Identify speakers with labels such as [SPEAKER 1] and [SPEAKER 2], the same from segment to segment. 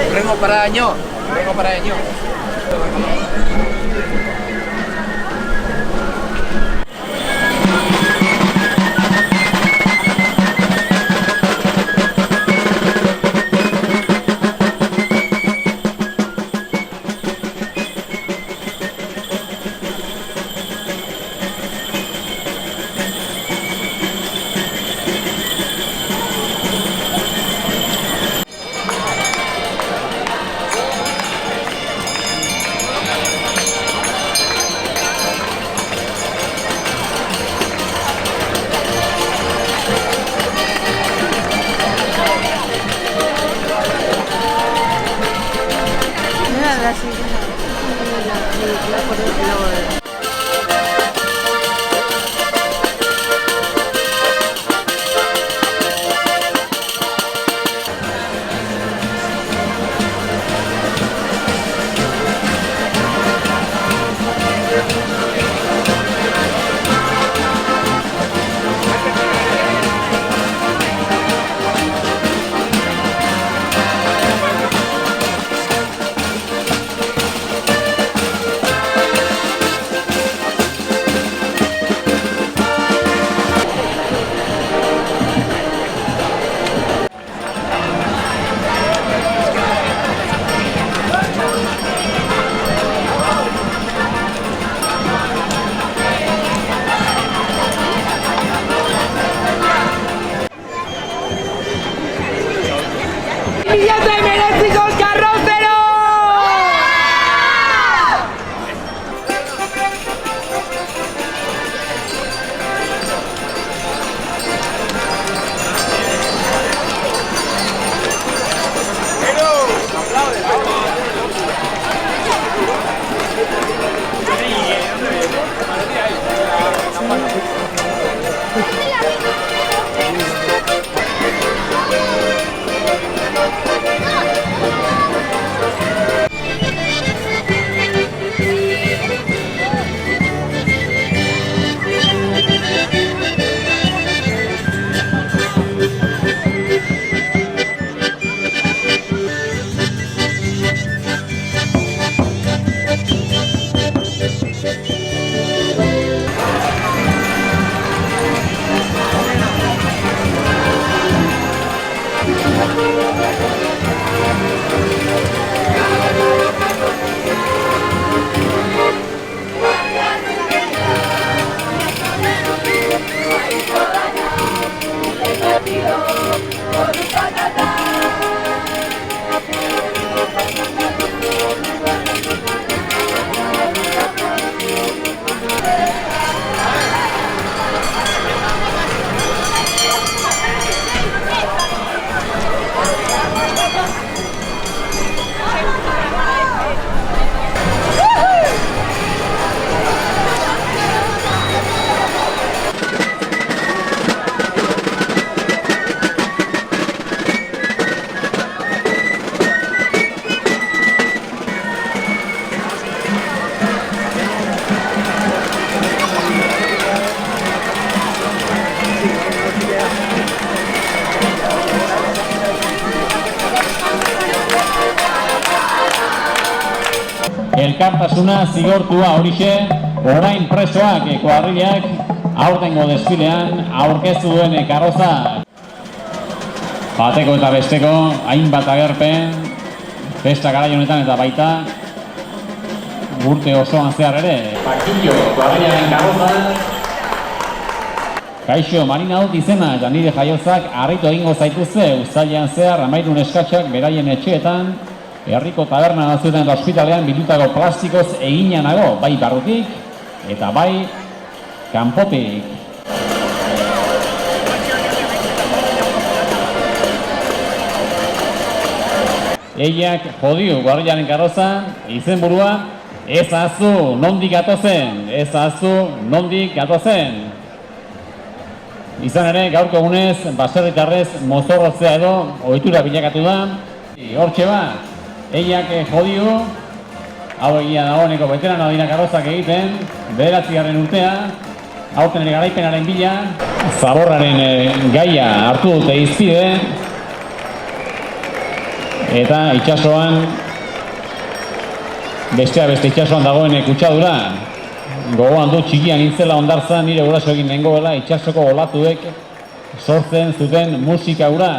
[SPEAKER 1] Hurrengo paradaino.
[SPEAKER 2] Elkartasuna zigortua horixe, orain presoak kuadrilak aurtengo desfilean aurkeztu duen karroza. Bateko eta besteko hainbat agerpen, festa garai honetan eta baita urte osoan zehar ere. Pakillo, kuadrilaren karroza. Kaixo, Marina dut izena eta nire jaiozak harritu egingo zaituzte uztailean zehar 13 neskatxak beraien etxeetan, herriko taberna nazioetan eta ospitalean bildutako plastikoz egina nago, bai barrutik eta bai kanpotik. Eiak jodio guarrilaren karroza, izenburua, ez ahaztu nondik gatozen, ez ahaztu nondik gatozen. Izan ere, gaurko egunez, baserritarrez mozorrotzea edo ohitura bilakatu da. Hortxe bat, eiak jodio, hau egia dagoeneko veterano dira karrozak egiten, 9. urtea, aurten ere garaipenaren bila, zaborraren gaia hartu dute izpide, eta itsasoan beste itsasoan dagoen kutsadura gogoan du txikian nintzela Hondartzan nire gurasoekin nengoela itsasoko olatuek sortzen zuten musika hura.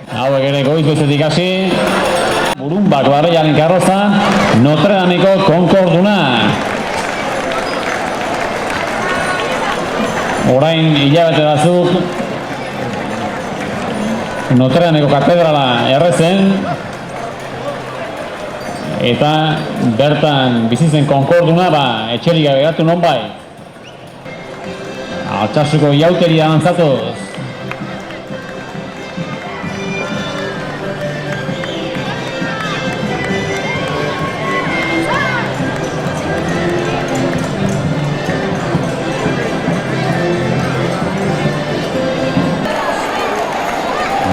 [SPEAKER 2] Hauek ere goiz goizetik hasi. Burumbako Arreiaren karroza, Notre Dameko Concorduna. Orain hilabete batzuk Notre Dameko katedrala errezen eta bertan bizi zen Concorduna etxerik gabe geratu nonbait. Altsasuko iauteria dantzatuz.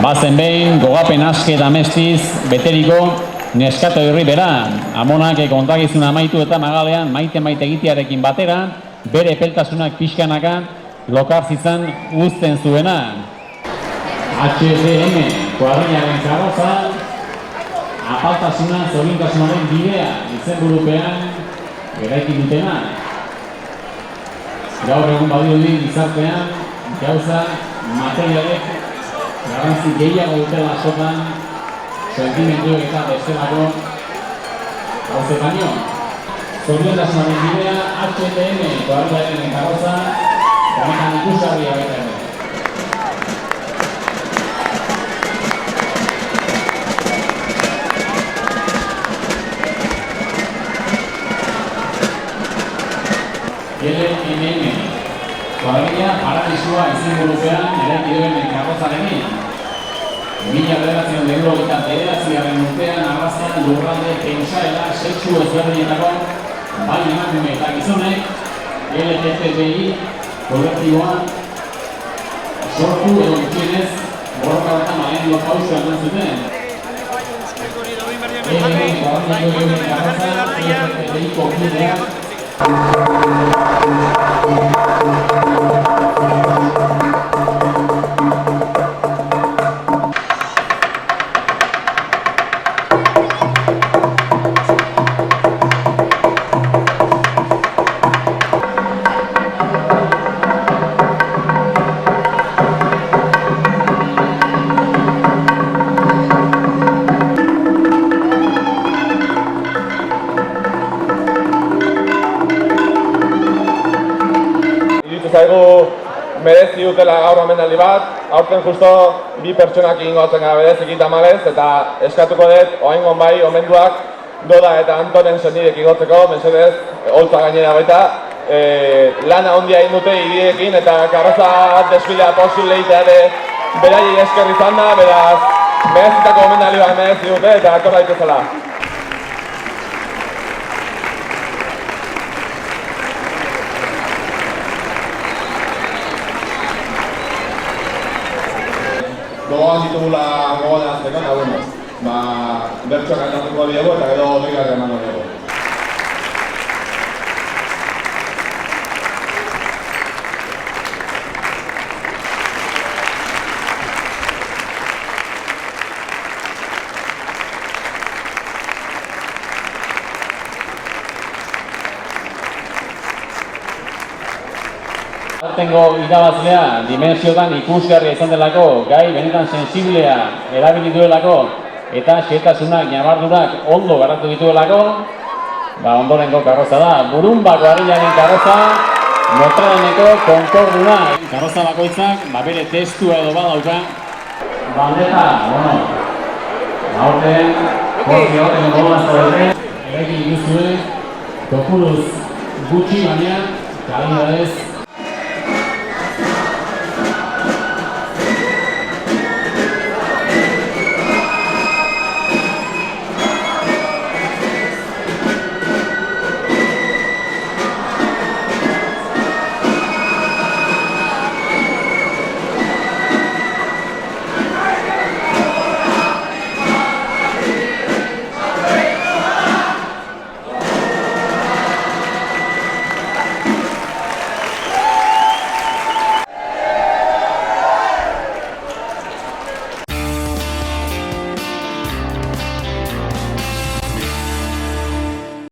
[SPEAKER 2] Bazen behin, gogapen aske eta mestiz, beteriko neskato irri bera. Amonak kontakizuna amaitu eta magalean maite egitearekin batera, bere epeltasunak pixkanaka lokar zitzan uzten zuena. HDM, kuadrilaren karroza, apaltasuna, zorintasunaren bidea, izenburupean eraiki dutena. Gaur egun badirudi gizartean, gauza materialek garrantzi gehiago dutela askotan, sentimenduek eta bestelako hauze baino. Zoriontasunaren bidea, HTM, kuadrilaren karroza, ganetan ikusgarria baita ere. LMM, kuadrilla paradisua izenburupean eraiki duen karrozarekin. 1989 urtean arrazen lurralde pentsaela sexu ezberdinetako bai emakume eta gizonek LGTBI kolektiboa sortu edo gutxienez borroka horretan lehenengo pausua eman zuten. LGTBI-ko kideak
[SPEAKER 1] zaigu merezi dutela gaur omenaldi bat, aurten justo bi pertsonak ingotzen gara bereziki tamalez, eta eskatuko dut oraingoan bai omenduak Doda eta Antonen senidek igotzeko, mesedez, holtza gainera baita, lana ondia egin dute hiriekin eta karroza desfilea posible egitea ere beraiei esker izan da, beraz merezitako omenaldi bat merezi dute eta etor daitezela.
[SPEAKER 3] Gogoan ditugula gogoan azteko, eta bueno, bertsoak kantatuko diegu eta gero otrikak emango diegu.
[SPEAKER 2] Aurtengo irabazlea dimensiotan ikusgarria izan delako, gai benetan sensiblea erabili duelako eta xehetasunak, ñabardurak ondo garatu dituelako, ondorengo karroza da. Burumbako Arreiaren karroza, Notre Dameko Concorduna. Karroza bakoitzak bere testua edo badauka. Bandeta, aurten, Jorge horren gogoan zaudete, eraiki dituzue, kopuruz gutxi baina, kalidadez